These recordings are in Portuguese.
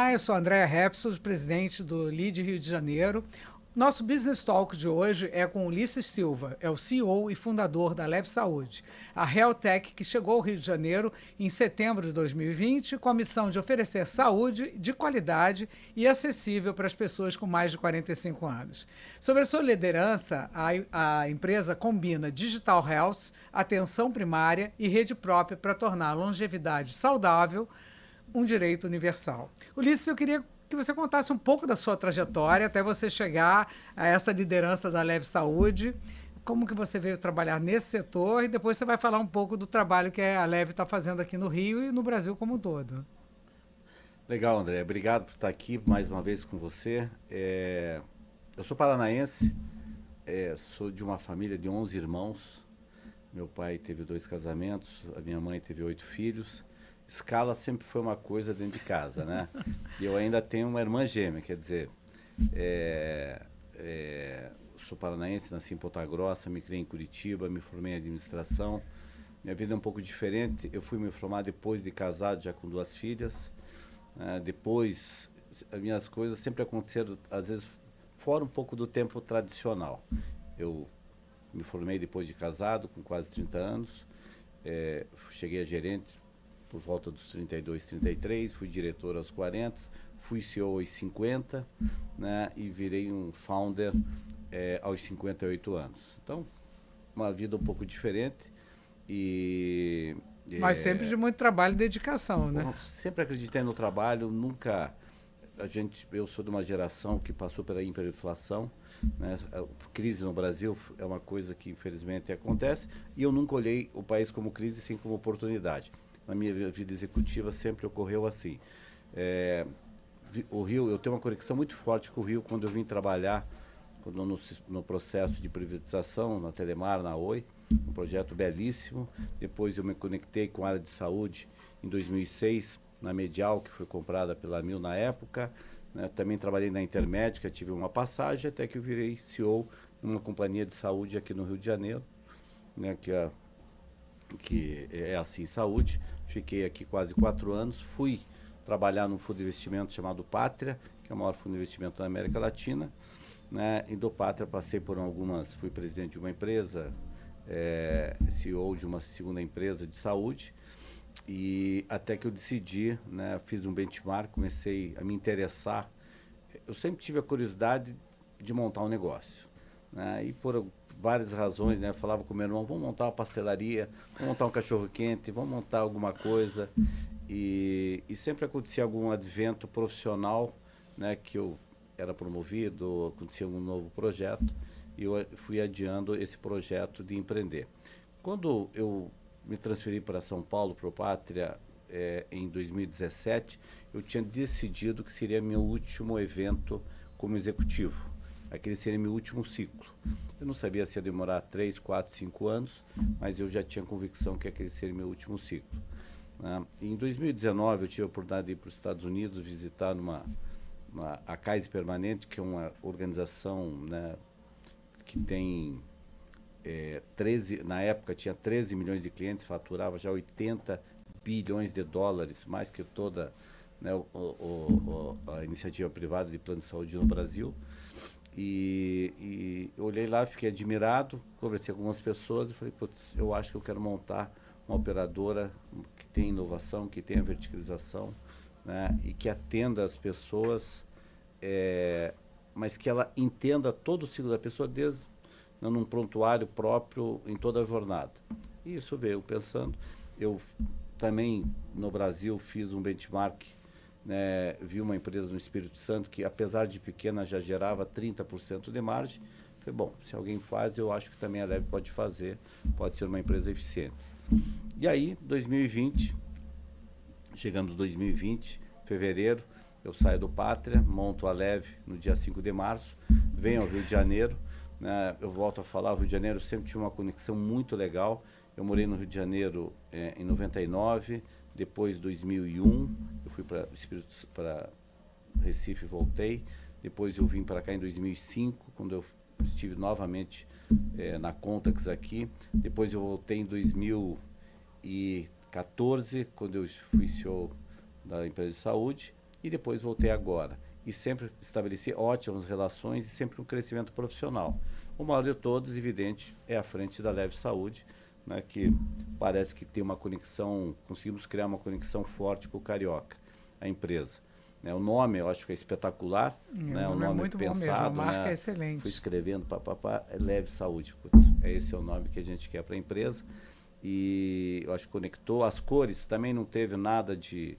Olá, eu sou Andréa Repsos, presidente do LEAD Rio de Janeiro. Nosso Business Talk de hoje é com Ulisses Silva, é o CEO e fundador da Leve Saúde, a health tech que chegou ao Rio de Janeiro em setembro de 2020 com a missão de oferecer saúde de qualidade e acessível para as pessoas com mais de 45 anos. Sobre a sua liderança, a empresa combina digital health, atenção primária e rede própria para tornar a longevidade saudável um direito universal. Ulisses, eu queria que você contasse um pouco da sua trajetória até você chegar a essa liderança da Leve Saúde, como que você veio trabalhar nesse setor e depois você vai falar um pouco do trabalho que a Leve está fazendo aqui no Rio e no Brasil como um todo. Legal, André. Obrigado por estar aqui mais uma vez com você. Eu sou paranaense, sou de uma família de 11 irmãos. Meu pai teve 2 casamentos, a minha mãe teve 8 filhos. Escala sempre foi uma coisa dentro de casa, né? E eu ainda tenho uma irmã gêmea, quer dizer, sou paranaense, nasci em Ponta Grossa, me criei em Curitiba, me formei em administração. Minha vida é um pouco diferente, eu fui me formar depois de casado, já com 2 filhas. Depois, as minhas coisas sempre aconteceram, às vezes, fora um pouco do tempo tradicional. Eu me formei depois de casado, com quase 30 anos, cheguei a gerente por volta dos 32, 33, fui diretor aos 40, fui CEO aos 50, né, e virei um founder aos 58 anos. Então, uma vida um pouco diferente e... Mas sempre de muito trabalho e dedicação, né? Bom, sempre acreditei no trabalho, nunca... Eu sou de uma geração que passou pela hiperinflação, né? A crise no Brasil é uma coisa que infelizmente acontece e eu nunca olhei o país como crise, sim como oportunidade. Na minha vida executiva sempre ocorreu assim. O Rio, eu tenho uma conexão muito forte com o Rio quando eu vim trabalhar no processo de privatização na Telemar, na Oi, um projeto belíssimo. Depois eu me conectei com a área de saúde em 2006, na Medial, que foi comprada pela Amil na época, né? Também trabalhei na Intermédica, tive uma passagem até que eu virei CEO numa companhia de saúde aqui no Rio de Janeiro, né? Que é assim, Saúde. Fiquei aqui quase 4 anos, fui trabalhar num fundo de investimento chamado Pátria, que é o maior fundo de investimento da América Latina, né? E do Pátria passei por fui presidente de uma empresa, CEO de uma segunda empresa de saúde, e até que eu decidi, né, fiz um benchmark, comecei a me interessar. Eu sempre tive a curiosidade de montar um negócio, né? E por várias razões, né, eu falava com meu irmão, vamos montar uma pastelaria, vamos montar um cachorro-quente, vamos montar alguma coisa. E sempre acontecia algum advento profissional, né, que eu era promovido, acontecia um novo projeto, e eu fui adiando esse projeto de empreender. Quando eu me transferi para São Paulo, para o Pátria, em 2017, eu tinha decidido que seria meu último evento como executivo. Aquele seria meu último ciclo. Eu não sabia se ia demorar 3, 4, 5 anos, mas eu já tinha convicção que aquele seria meu último ciclo, né? Em 2019, eu tive a oportunidade de ir para os Estados Unidos visitar a Case Permanente, que é uma organização, né, que tem 13, na época tinha 13 milhões de clientes, faturava já 80 bilhões de dólares, mais que toda, né, a iniciativa privada de plano de saúde no Brasil. E eu olhei lá, fiquei admirado, conversei com algumas pessoas e falei, putz, eu acho que eu quero montar uma operadora que tenha inovação, que tenha verticalização, né, e que atenda as pessoas, mas que ela entenda todo o ciclo da pessoa desde num prontuário próprio em toda a jornada. E isso veio pensando. Eu também, no Brasil, fiz um benchmark, né, vi uma empresa no Espírito Santo que, apesar de pequena, já gerava 30% de margem. Falei, bom, se alguém faz, eu acho que também a Leve pode fazer, pode ser uma empresa eficiente. E aí, 2020, chegamos em 2020, fevereiro, eu saio do Pátria, monto a Leve no dia 5 de março, venho ao Rio de Janeiro, né? Eu volto a falar, o Rio de Janeiro sempre tinha uma conexão muito legal. Eu morei no Rio de Janeiro em 99, depois 2001, eu fui para Recife e voltei. Depois eu vim para cá em 2005, quando eu estive novamente na Contax aqui. Depois eu voltei em 2014, quando eu fui CEO da empresa de saúde. e depois voltei agora. E sempre estabeleci ótimas relações e sempre um crescimento profissional. O maior de todos, evidente, é à frente da Leve Saúde, né, que parece que tem uma conexão, conseguimos criar uma conexão forte com o Carioca, a empresa. Né, o nome eu acho que é espetacular, né, o nome é muito pensado, bom mesmo, a marca né, é excelente. fui escrevendo, é Leve Saúde, putz, esse é o nome que a gente quer para a empresa. E eu acho que conectou as cores, também não teve nada de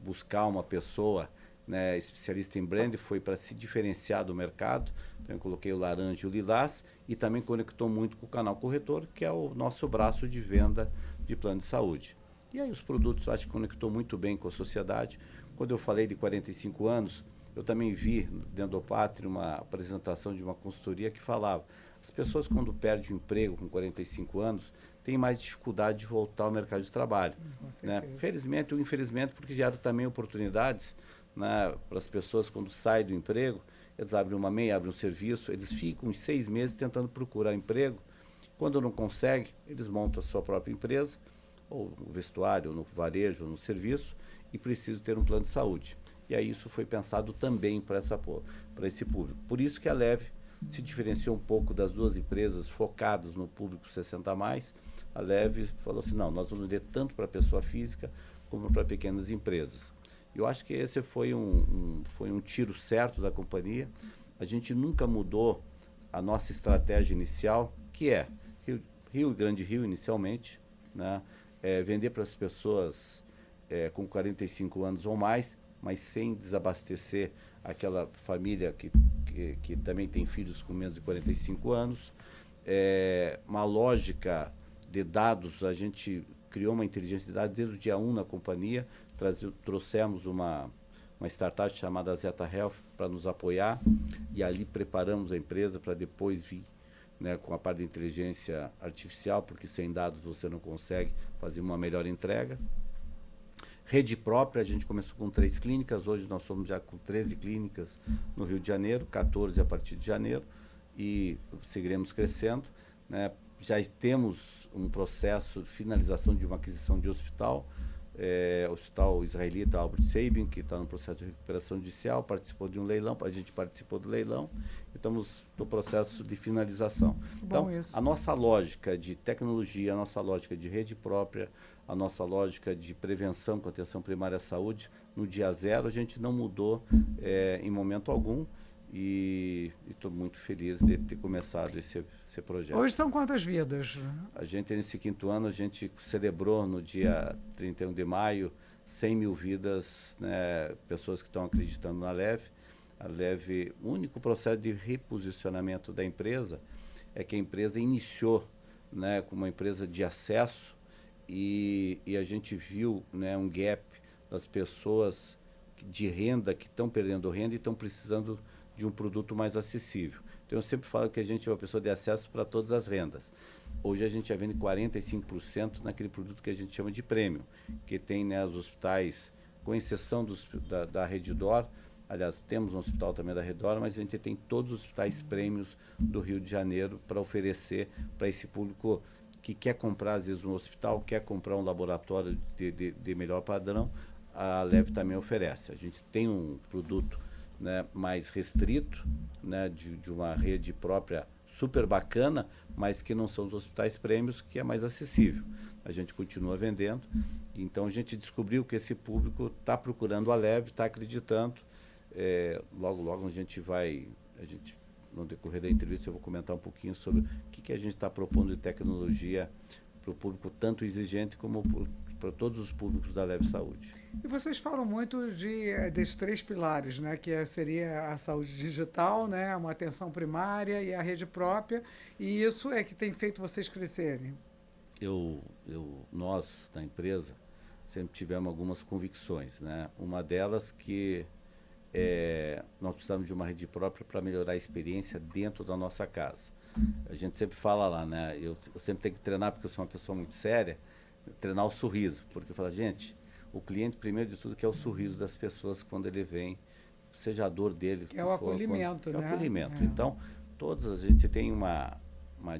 buscar uma pessoa, né, especialista em brand, foi para se diferenciar do mercado. Então eu coloquei o laranja e o lilás, e também conectou muito com o canal corretor, que é o nosso braço de venda de plano de saúde. E aí os produtos, acho que conectou muito bem com a sociedade. Quando eu falei de 45 anos, eu também vi dentro do Pátria uma apresentação de uma consultoria que falava: as pessoas, quando perdem o emprego com 45 anos, têm mais dificuldade de voltar ao mercado de trabalho. Né? Felizmente ou infelizmente, porque gera também oportunidades, né, para as pessoas quando saem do emprego. Eles abrem uma MEI, abrem um serviço, eles ficam 6 meses tentando procurar emprego. Quando não conseguem, eles montam a sua própria empresa, ou no vestuário, ou no varejo, ou no serviço, e precisam ter um plano de saúde. E aí isso foi pensado também para esse público. Por isso que a Leve se diferenciou um pouco das duas empresas focadas no público 60 a mais. A Leve falou assim: não, nós vamos vender tanto para a pessoa física como para pequenas empresas. Eu acho que esse foi um tiro certo da companhia. A gente nunca mudou a nossa estratégia inicial, que é Grande Rio inicialmente, né? Vender para as pessoas com 45 anos ou mais, mas sem desabastecer aquela família que também tem filhos com menos de 45 anos. Uma lógica de dados, a gente criou uma inteligência de dados desde o dia 1 na companhia, trouxemos uma startup chamada Zeta Health para nos apoiar, e ali preparamos a empresa para depois vir, né, com a parte de inteligência artificial, porque sem dados você não consegue fazer uma melhor entrega. Rede própria, a gente começou com 3 clínicas, hoje nós somos já com 13 clínicas no Rio de Janeiro, 14 a partir de janeiro, e seguiremos crescendo, né? Já temos um processo de finalização de uma aquisição de hospital, hospital israelita Albert Sabin, que está no processo de recuperação judicial, participou de um leilão, a gente participou do leilão, e estamos no processo de finalização. Então, a nossa lógica de tecnologia, a nossa lógica de rede própria, a nossa lógica de prevenção com atenção primária à saúde, no dia 0, a gente não mudou em momento algum, e estou muito feliz de ter começado esse projeto. Hoje são quantas vidas? A gente, nesse 5º ano, a gente celebrou no dia 31 de maio 100 mil vidas, né, pessoas que estão acreditando na Leve. A Leve, o único processo de reposicionamento da empresa é que a empresa iniciou, né, com uma empresa de acesso, e a gente viu, né, um gap das pessoas de renda que estão perdendo renda e estão precisando de um produto mais acessível. Então eu sempre falo que a gente é uma pessoa de acesso para todas as rendas. Hoje a gente já vende 45% naquele produto que a gente chama de prêmio, que tem, né, os hospitais, com exceção da Redditor. Aliás, temos um hospital também da Redditor, mas a gente tem todos os hospitais prêmios do Rio de Janeiro para oferecer para esse público que quer comprar, às vezes, um hospital, quer comprar um laboratório de melhor padrão. A Leve também oferece. A gente tem um produto, né, mais restrito, né, de uma rede própria super bacana, mas que não são os hospitais prêmios, que é mais acessível. A gente continua vendendo. Então a gente descobriu que esse público está procurando a Leve, está acreditando. Logo a gente vai, no decorrer da entrevista eu vou comentar um pouquinho sobre o que a gente está propondo de tecnologia para o público tanto exigente como para todos os públicos da Leve Saúde. E vocês falam muito desses 3 pilares, né? Que seria a saúde digital, né? Uma atenção primária e a rede própria, e isso é que tem feito vocês crescerem. Nós, da empresa, sempre tivemos algumas convicções, né? Uma delas que nós precisamos de uma rede própria para melhorar a experiência dentro da nossa casa. A gente sempre fala lá, né? Eu sempre tenho que treinar, porque eu sou uma pessoa muito séria, treinar o sorriso, porque eu falo, gente, o cliente, primeiro de tudo, quer o sorriso das pessoas quando ele vem, seja a dor dele. Que é o acolhimento, né? É o acolhimento. Então, a gente tem uma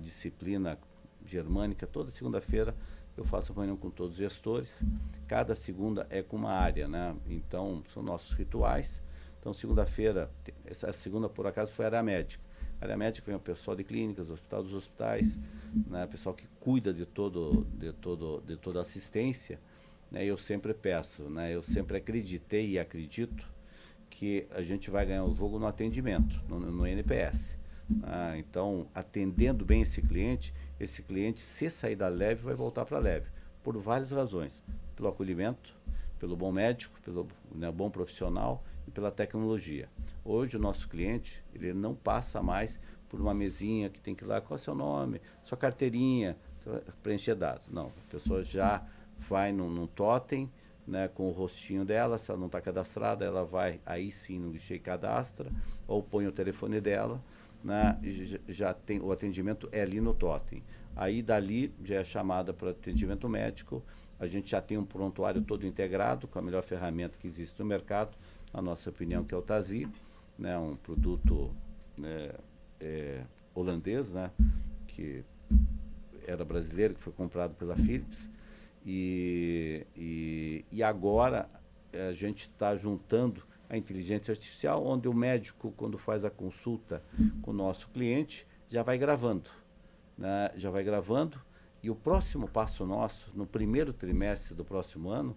disciplina germânica, toda segunda-feira eu faço uma reunião com todos os gestores, cada segunda é com uma área, né? Então, são nossos rituais. Então, segunda-feira, essa segunda, por acaso, foi a área médica. A área médica vem o pessoal de clínicas, dos hospitais, né? Pessoal que cuida de toda a assistência, né? Eu sempre peço, né? Eu sempre acreditei e acredito que a gente vai ganhar o jogo no atendimento, no NPS. Então, atendendo bem esse cliente, se sair da leve, vai voltar para a leve, por várias razões. Pelo acolhimento, pelo bom médico, pelo bom profissional e pela tecnologia. Hoje, o nosso cliente, ele não passa mais por uma mesinha que tem que ir lá, qual é o seu nome, sua carteirinha, preencher dados. Não, a pessoa já vai num totem, né, com o rostinho dela, se ela não está cadastrada, ela vai aí sim no guichê e cadastra, ou põe o telefone dela, né, já tem, o atendimento é ali no totem. Aí dali já é chamada para atendimento médico, a gente já tem um prontuário todo integrado, com a melhor ferramenta que existe no mercado, na nossa opinião, que é o Tazi, né, um produto, né, holandês, né, que era brasileiro, que foi comprado pela Philips, e agora a gente está juntando a inteligência artificial, onde o médico, quando faz a consulta com o nosso cliente, já vai gravando, né? Já vai gravando, e o próximo passo nosso, no primeiro trimestre do próximo ano,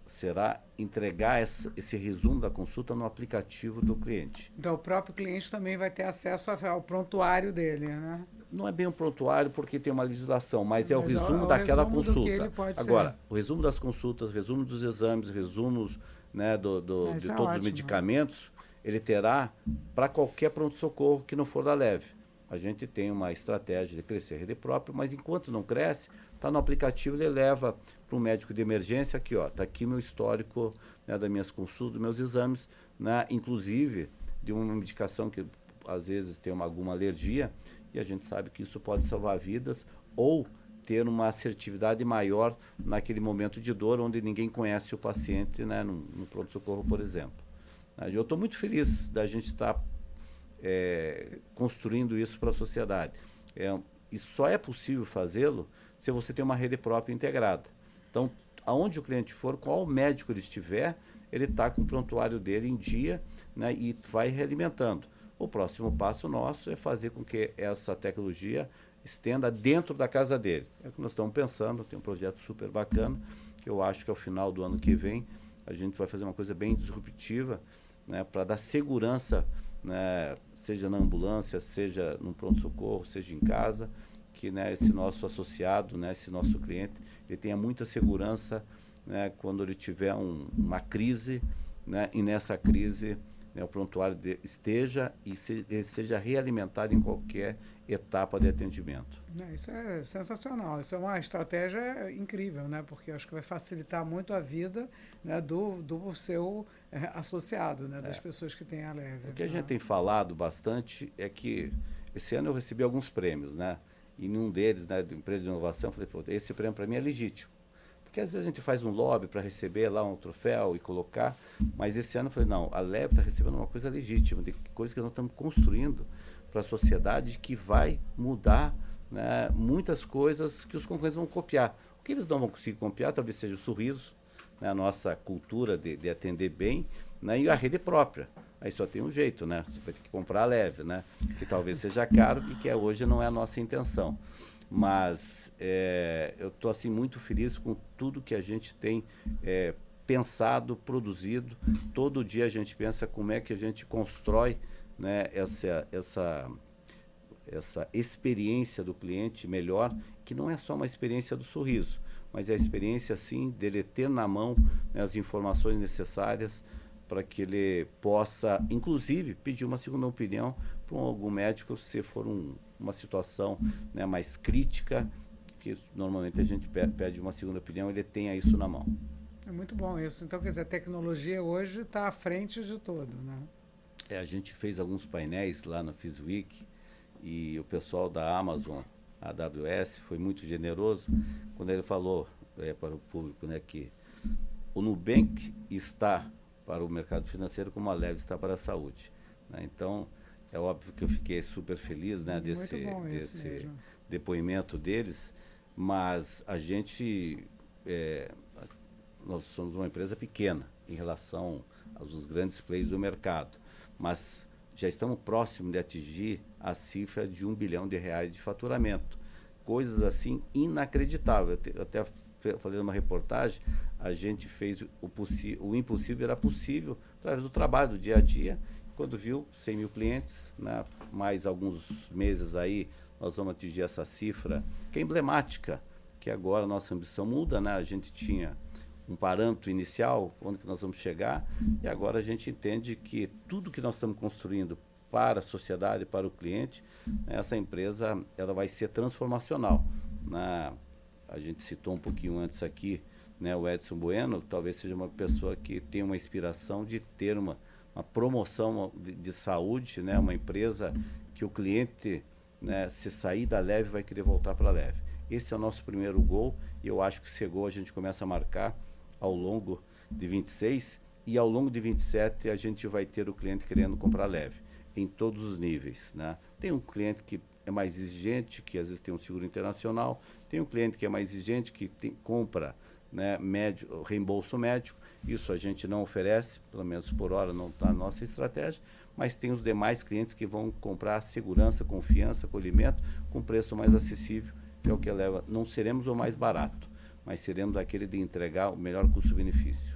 será entregar esse resumo da consulta no aplicativo do cliente. Então, o próprio cliente também vai ter acesso ao prontuário dele, né? Não é bem um prontuário porque tem uma legislação, mas é o resumo o daquela resumo do que consulta. ele pode Agora, ser. o resumo das consultas, resumo dos exames, resumos, né, de Isso é todos os ótimo. medicamentos, ele terá para qualquer pronto-socorro que não for da leve. A gente tem uma estratégia de crescer a rede própria, mas enquanto não cresce, está no aplicativo, ele leva para um médico de emergência, aqui, ó, está aqui meu histórico, né, das minhas consultas, dos meus exames, né, inclusive de uma medicação que às vezes tem alguma alergia, e a gente sabe que isso pode salvar vidas ou ter uma assertividade maior naquele momento de dor, onde ninguém conhece o paciente, né, no pronto-socorro, por exemplo. Eu estou muito feliz da gente estar construindo isso para a sociedade. E só é possível fazê-lo se você tem uma rede própria integrada. Então, aonde o cliente for, qual médico ele estiver, ele está com o prontuário dele em dia, né, e vai realimentando. O próximo passo nosso é fazer com que essa tecnologia estenda dentro da casa dele. É o que nós estamos pensando, tem um projeto super bacana, que eu acho que ao final do ano que vem a gente vai fazer uma coisa bem disruptiva, né, para dar segurança, né, seja na ambulância, seja no pronto-socorro, seja em casa, que, né, esse nosso associado, né, esse nosso cliente, ele tenha muita segurança, né, quando ele tiver uma crise, né, e nessa crise, né, o prontuário esteja e ele seja realimentado em qualquer etapa de atendimento. Isso é sensacional, isso é uma estratégia incrível, né? Porque acho que vai facilitar muito a vida, né, do seu associado, né, das pessoas que têm a leve. O que a gente tem falado bastante é que esse ano eu recebi alguns prêmios, né? E em um deles, né, de empresa de inovação, eu falei, pô, esse prêmio para mim é legítimo. Porque às vezes a gente faz um lobby para receber lá um troféu e colocar, mas esse ano eu falei, não, a Leve está recebendo uma coisa legítima, de coisa que nós estamos construindo para a sociedade que vai mudar, né, muitas coisas que os concorrentes vão copiar. O que eles não vão conseguir copiar talvez seja o sorriso, né, a nossa cultura de atender bem, né, e a rede própria. Aí só tem um jeito, né? Você vai ter que comprar a Leve, né? Que talvez seja caro e que hoje não é a nossa intenção. Mas eu estou assim, muito feliz com tudo que a gente tem pensado, produzido. Todo dia a gente pensa como é que a gente constrói, né, essa experiência do cliente melhor, que não é só uma experiência do sorriso, mas é a experiência, assim, dele ter na mão, né, as informações necessárias para que ele possa, inclusive, pedir uma segunda opinião para algum médico, se for uma situação, né, mais crítica, que normalmente a gente pede uma segunda opinião, ele tenha isso na mão. É muito bom isso. Então, quer dizer, a tecnologia hoje está à frente de tudo, né? A gente fez alguns painéis lá no FISWeek e o pessoal da Amazon, a AWS, foi muito generoso quando ele falou para o público, né, que o Nubank está para o mercado financeiro como a Leve está para a saúde, né? Então, é óbvio que eu fiquei super feliz, né, desse depoimento deles, mas nós somos uma empresa pequena em relação aos grandes players do mercado, mas já estamos próximos de atingir a cifra de R$ 1 bilhão de faturamento. Coisas assim inacreditáveis. Até falei numa reportagem, a gente fez o impossível era possível através do trabalho do dia a dia. Quando viu 100 mil clientes, né, mais alguns meses aí, nós vamos atingir essa cifra, que é emblemática, que agora a nossa ambição muda, né? A gente tinha um parâmetro inicial, onde que nós vamos chegar, e agora a gente entende que tudo que nós estamos construindo para a sociedade, para o cliente, né, essa empresa ela vai ser transformacional. A gente citou um pouquinho antes aqui, né, o Edson Bueno, talvez seja uma pessoa que tem uma inspiração de ter uma promoção de saúde, né, uma empresa que o cliente, né, se sair da Leve, vai querer voltar para a Leve. Esse é o nosso primeiro gol, e eu acho que esse gol a gente começa a marcar ao longo de 26, e ao longo de 27 a gente vai ter o cliente querendo comprar Leve, em todos os níveis, né? Tem um cliente que é mais exigente, que às vezes tem um seguro internacional, tem um cliente que é mais exigente, que compra, né, reembolso médico. Isso a gente não oferece, pelo menos por hora não está na nossa estratégia, mas tem os demais clientes que vão comprar segurança, confiança, acolhimento, com preço mais acessível, que é o que leva. Não seremos o mais barato, mas seremos aquele de entregar o melhor custo-benefício.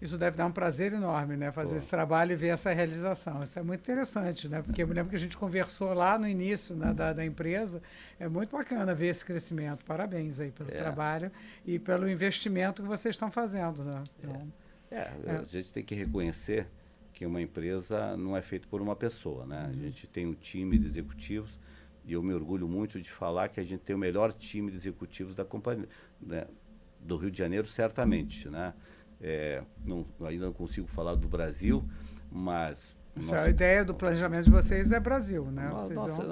Isso deve dar um prazer enorme, né? Fazer esse trabalho e ver essa realização. Isso é muito interessante, né? Porque eu me lembro que a gente conversou lá no início, né, da empresa. É muito bacana ver esse crescimento. Parabéns aí pelo trabalho e pelo investimento que vocês estão fazendo, né? Então, a gente tem que reconhecer que uma empresa não é feita por uma pessoa, né? A gente tem um time de executivos, e eu me orgulho muito de falar que a gente tem o melhor time de executivos da companhia, né, do Rio de Janeiro, certamente, né? Ainda não consigo falar do Brasil, mas... A ideia do planejamento de vocês é Brasil, né?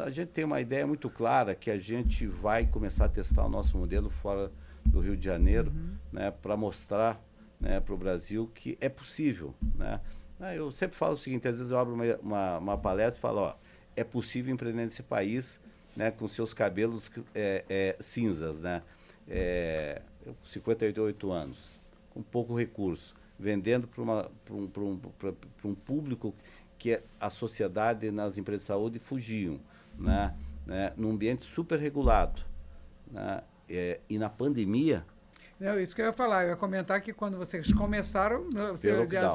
A gente tem uma ideia muito clara que a gente vai começar a testar o nosso modelo fora do Rio de Janeiro, né, para mostrar, né, para o Brasil que é possível, né? Eu sempre falo o seguinte, às vezes eu abro uma palestra e falo, ó, é possível empreender nesse país, né, com seus cabelos cinzas, né? Eu com 58 anos, com pouco recurso, vendendo para um público que a sociedade nas empresas de saúde fugiam, né? Num ambiente super regulado, né? E na pandemia... Não, isso que eu ia falar, eu ia comentar que quando vocês começaram, dia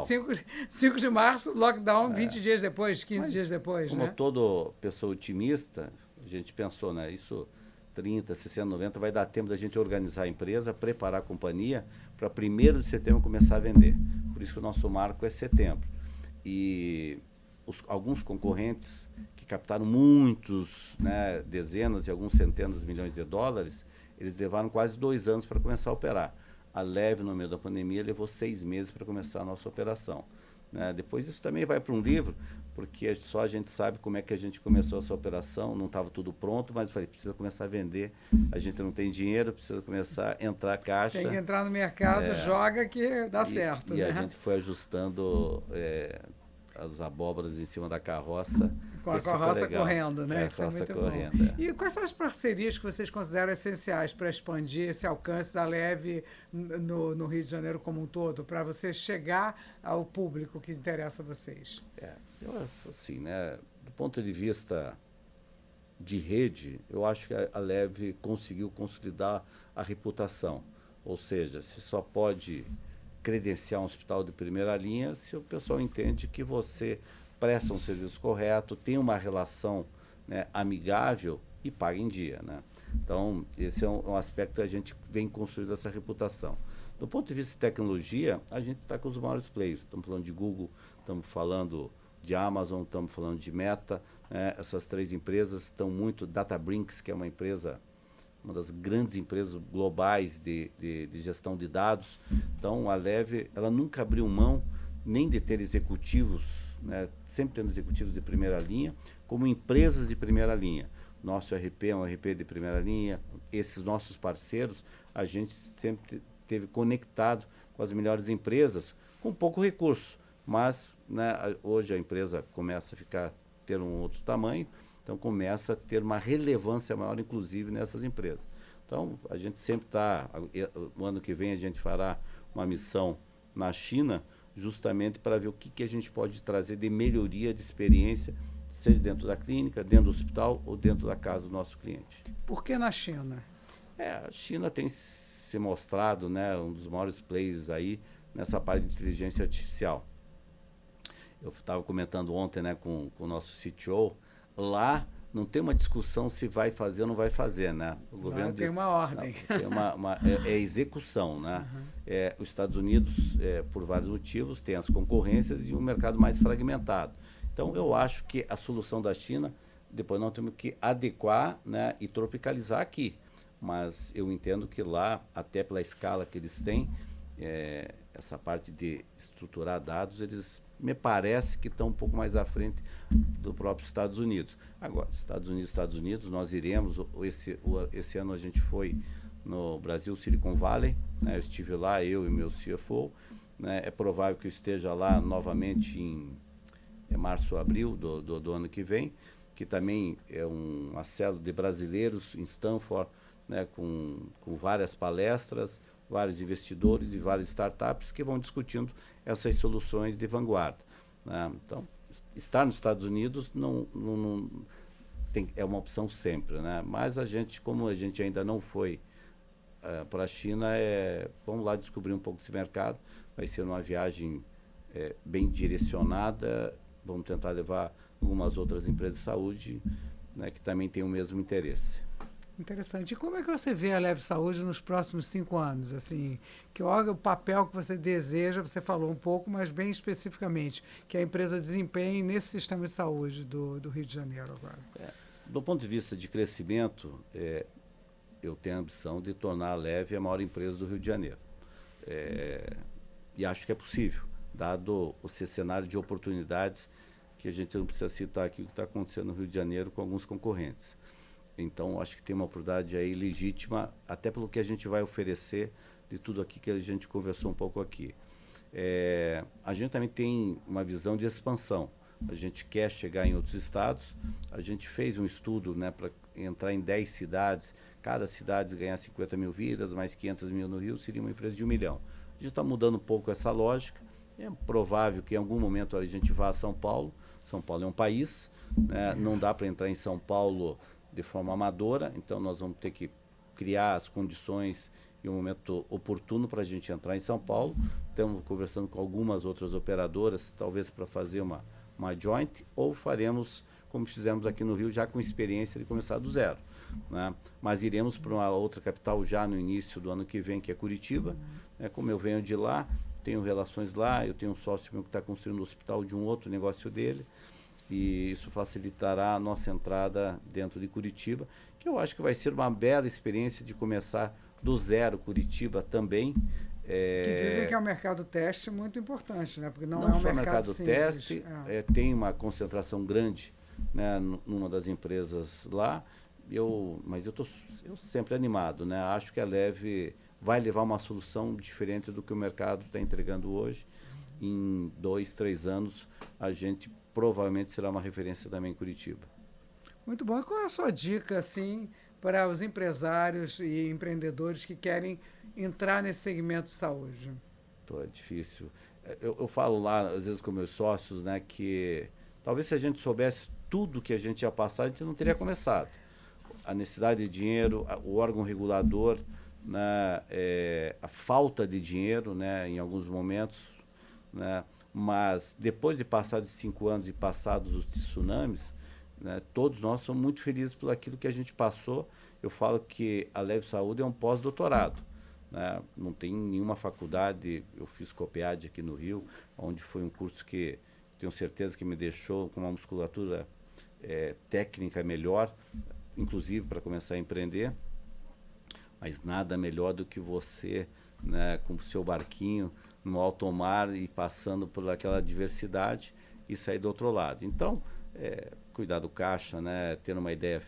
5 de março, lockdown, 20 dias depois, 15 dias depois, como né? toda pessoa otimista, a gente pensou, né? Isso 30, 60, 90, vai dar tempo da gente organizar a empresa, preparar a companhia para 1º de setembro começar a vender. Por isso que o nosso marco é setembro. E alguns concorrentes que captaram muitos, né, dezenas e alguns centenas de milhões de dólares, eles levaram quase 2 anos para começar a operar. A Leve, no meio da pandemia, levou 6 meses para começar a nossa operação, né? Depois isso também vai para um livro, porque só a gente sabe como é que a gente começou essa operação, não estava tudo pronto, mas eu falei, precisa começar a vender, a gente não tem dinheiro, precisa começar a entrar caixa. Tem que entrar no mercado, joga que dá certo. E né? a gente foi ajustando as abóboras em cima da carroça. Com a carroça correndo, né? Isso é muito correndo, bom. E quais são as parcerias que vocês consideram essenciais para expandir esse alcance da Leve no Rio de Janeiro como um todo, para você chegar ao público que interessa a vocês? Assim, né, do ponto de vista de rede, eu acho que a Leve conseguiu consolidar a reputação. Ou seja, se só pode credenciar um hospital de primeira linha se o pessoal entende que você presta um serviço correto, tem uma relação, né, amigável e paga em dia, né? Então, esse é um aspecto que a gente vem construindo essa reputação. Do ponto de vista de tecnologia, a gente está com os maiores players. Estamos falando de Google, estamos falando de Amazon, estamos falando de Meta, né? Essas 3 empresas estão muito... Databricks, que é uma empresa, uma das grandes empresas globais de gestão de dados. Então, a Leve, ela nunca abriu mão nem de ter executivos, né, sempre tendo executivos de primeira linha, como empresas de primeira linha. Nosso RP é um RP de primeira linha. Esses nossos parceiros, a gente sempre teve conectado com as melhores empresas, com pouco recurso. Mas, né, hoje a empresa começa a ter um outro tamanho. Então começa a ter uma relevância maior, inclusive, nessas empresas. Então a gente sempre está, o ano que vem a gente fará uma missão na China, justamente para ver o que a gente pode trazer de melhoria de experiência, seja dentro da clínica, dentro do hospital ou dentro da casa do nosso cliente. Por que na China? A China tem se mostrado, né, um dos maiores players aí nessa parte de inteligência artificial. Eu estava comentando ontem, né, com o nosso CTO, lá não tem uma discussão se vai fazer ou não vai fazer, né? O governo tem uma ordem. Não, tem execução, né? Os Estados Unidos, por vários motivos, tem as concorrências e um mercado mais fragmentado. Então, eu acho que a solução da China, depois nós temos que adequar, né, e tropicalizar aqui. Mas eu entendo que lá, até pela escala que eles têm, essa parte de estruturar dados, eles me parece que estão um pouco mais à frente do próprio Estados Unidos. Agora, Estados Unidos, nós iremos, esse ano a gente foi no Brasil, Silicon Valley, né, eu estive lá, eu e meu CFO, né, é provável que eu esteja lá novamente em março ou abril do ano que vem, que também é uma célula de brasileiros em Stanford, né, com várias palestras, vários investidores e várias startups que vão discutindo essas soluções de vanguarda, né? Então, estar nos Estados Unidos é uma opção sempre, né? Mas como a gente ainda não foi para a China, vamos lá descobrir um pouco esse mercado. Vai ser uma viagem bem direcionada. Vamos tentar levar algumas outras empresas de saúde, né, que também têm o mesmo interesse. Interessante. E como é que você vê a Leve Saúde nos próximos 5 anos? Assim, o papel que você deseja, você falou um pouco, mas bem especificamente, que a empresa desempenhe nesse sistema de saúde do Rio de Janeiro agora? Do ponto de vista de crescimento, eu tenho a ambição de tornar a Leve a maior empresa do Rio de Janeiro. E acho que é possível, dado esse cenário de oportunidades que a gente não precisa citar aqui o que está acontecendo no Rio de Janeiro com alguns concorrentes. Então, acho que tem uma oportunidade aí legítima, até pelo que a gente vai oferecer de tudo aqui que a gente conversou um pouco aqui. A gente também tem uma visão de expansão. A gente quer chegar em outros estados. A gente fez um estudo, né, para entrar em 10 cidades. Cada cidade ganhar 50 mil vidas, mais 500 mil no Rio, seria uma empresa de 1 milhão. A gente está mudando um pouco essa lógica. É provável que em algum momento a gente vá a São Paulo. São Paulo é um país, né? Não dá para entrar em São Paulo de forma amadora, então nós vamos ter que criar as condições e um momento oportuno para a gente entrar em São Paulo. Estamos conversando com algumas outras operadoras, talvez para fazer uma joint, ou faremos como fizemos aqui no Rio, já com experiência de começar do zero, né? Mas iremos para uma outra capital já no início do ano que vem, que é Curitiba, né? Como eu venho de lá, tenho relações lá, eu tenho um sócio meu que está construindo um hospital de um outro negócio dele, e isso facilitará a nossa entrada dentro de Curitiba, que eu acho que vai ser uma bela experiência de começar do zero Curitiba também. Que dizem que é um mercado teste muito importante, né? Porque não é um só mercado simples. Teste, tem uma concentração grande, né, numa das empresas lá, mas eu sempre animado, né? Acho que a Leve vai levar uma solução diferente do que o mercado está entregando hoje. Em 2, 3 anos, a gente provavelmente será uma referência também em Curitiba. Muito bom. E qual é a sua dica, assim, para os empresários e empreendedores que querem entrar nesse segmento de saúde? É difícil. Eu falo lá, às vezes, com meus sócios, né, que talvez se a gente soubesse tudo que a gente ia passar, a gente não teria começado. A necessidade de dinheiro, o órgão regulador, né, a falta de dinheiro, né, em alguns momentos, né, mas depois de passados 5 anos e passados os tsunamis, né, todos nós somos muito felizes por aquilo que a gente passou. Eu falo que a Leve Saúde é um pós-doutorado, né? Não tem nenhuma faculdade. Eu fiz COPEAD aqui no Rio, onde foi um curso que tenho certeza que me deixou com uma musculatura técnica melhor, inclusive para começar a empreender. Mas nada melhor do que você, né, com o seu barquinho no alto mar e passando por aquela diversidade e sair do outro lado. Então, cuidar do caixa, né, ter uma ideia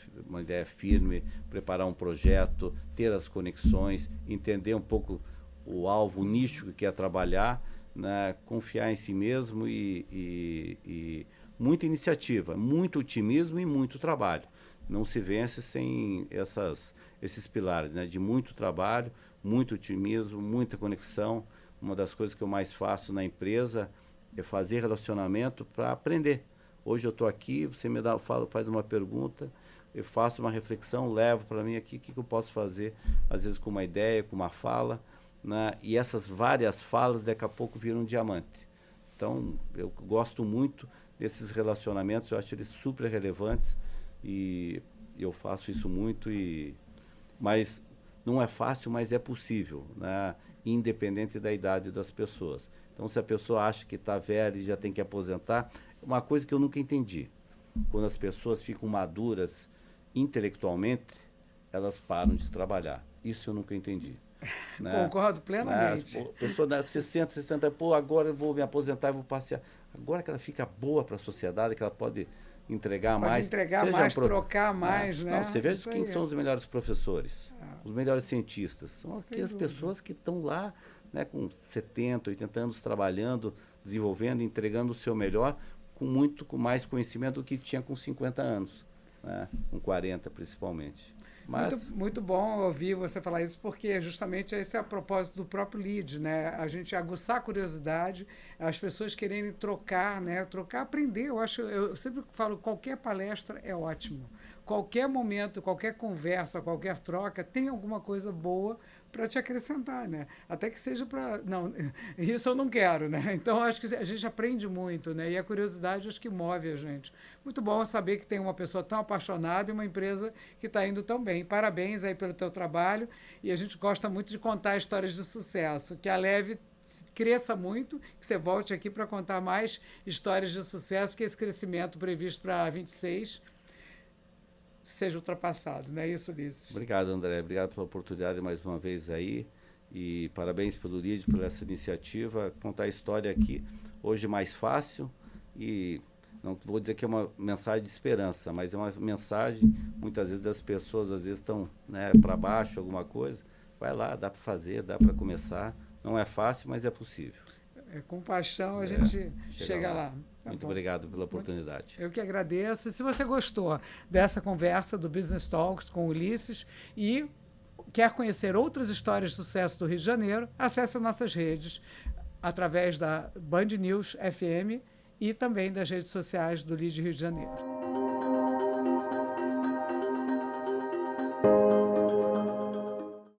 firme, preparar um projeto, ter as conexões, entender um pouco o alvo, o nicho que quer trabalhar, né, confiar em si mesmo e muita iniciativa, muito otimismo e muito trabalho. Não se vence sem esses pilares, né? De muito trabalho, muito otimismo, muita conexão. Uma das coisas que eu mais faço na empresa é fazer relacionamento para aprender. Hoje eu estou aqui, você faz uma pergunta, eu faço uma reflexão, levo para mim aqui o que eu posso fazer, às vezes com uma ideia, com uma fala, né? E essas várias falas daqui a pouco viram um diamante. Então, eu gosto muito desses relacionamentos, eu acho eles super relevantes e eu faço isso muito, mas não é fácil, mas é possível, né? Independente da idade das pessoas. Então, se a pessoa acha que está velha e já tem que aposentar, uma coisa que eu nunca entendi, quando as pessoas ficam maduras intelectualmente, elas param de trabalhar. Isso eu nunca entendi. Né? Concordo plenamente. Né? A pessoa 60, pô, agora eu vou me aposentar e vou passear. Agora que ela fica boa para a sociedade, que ela pode entregar mais. Entregar mais, trocar mais, né? Não, você veja quem são os melhores professores, os melhores cientistas. São aquelas pessoas que estão lá, né, com 70, 80 anos trabalhando, desenvolvendo, entregando o seu melhor, com mais conhecimento do que tinha com 50 anos, né? Com 40 principalmente. Mas... Muito bom ouvir você falar isso, porque justamente esse é a propósito do próprio LEAD, né? A gente aguçar a curiosidade, as pessoas quererem trocar, né? Trocar, aprender. Eu sempre falo, qualquer palestra é ótimo. Qualquer momento, qualquer conversa, qualquer troca, tem alguma coisa boa para te acrescentar, né? Até que seja para... Não, isso eu não quero, né? Então, acho que a gente aprende muito, né? E a curiosidade, acho que move a gente. Muito bom saber que tem uma pessoa tão apaixonada e uma empresa que está indo tão bem. Parabéns aí pelo teu trabalho. E a gente gosta muito de contar histórias de sucesso. Que a Leve cresça muito, que você volte aqui para contar mais histórias de sucesso, que esse crescimento previsto para 26 seja ultrapassado, não é isso, Ulisses? Obrigado, André. Obrigado pela oportunidade mais uma vez aí. E parabéns pelo LEAD, por essa iniciativa. Contar a história aqui hoje mais fácil. E não vou dizer que é uma mensagem de esperança, mas é uma mensagem, muitas vezes, das pessoas, às vezes estão, né, para baixo, alguma coisa. Vai lá, dá para fazer, dá para começar. Não é fácil, mas é possível. Com paixão a gente chega lá. Muito obrigado pela oportunidade. Eu que agradeço. E se você gostou dessa conversa do Business Talks com o Ulisses e quer conhecer outras histórias de sucesso do Rio de Janeiro, acesse as nossas redes através da Band News FM e também das redes sociais do LEAD Rio de Janeiro.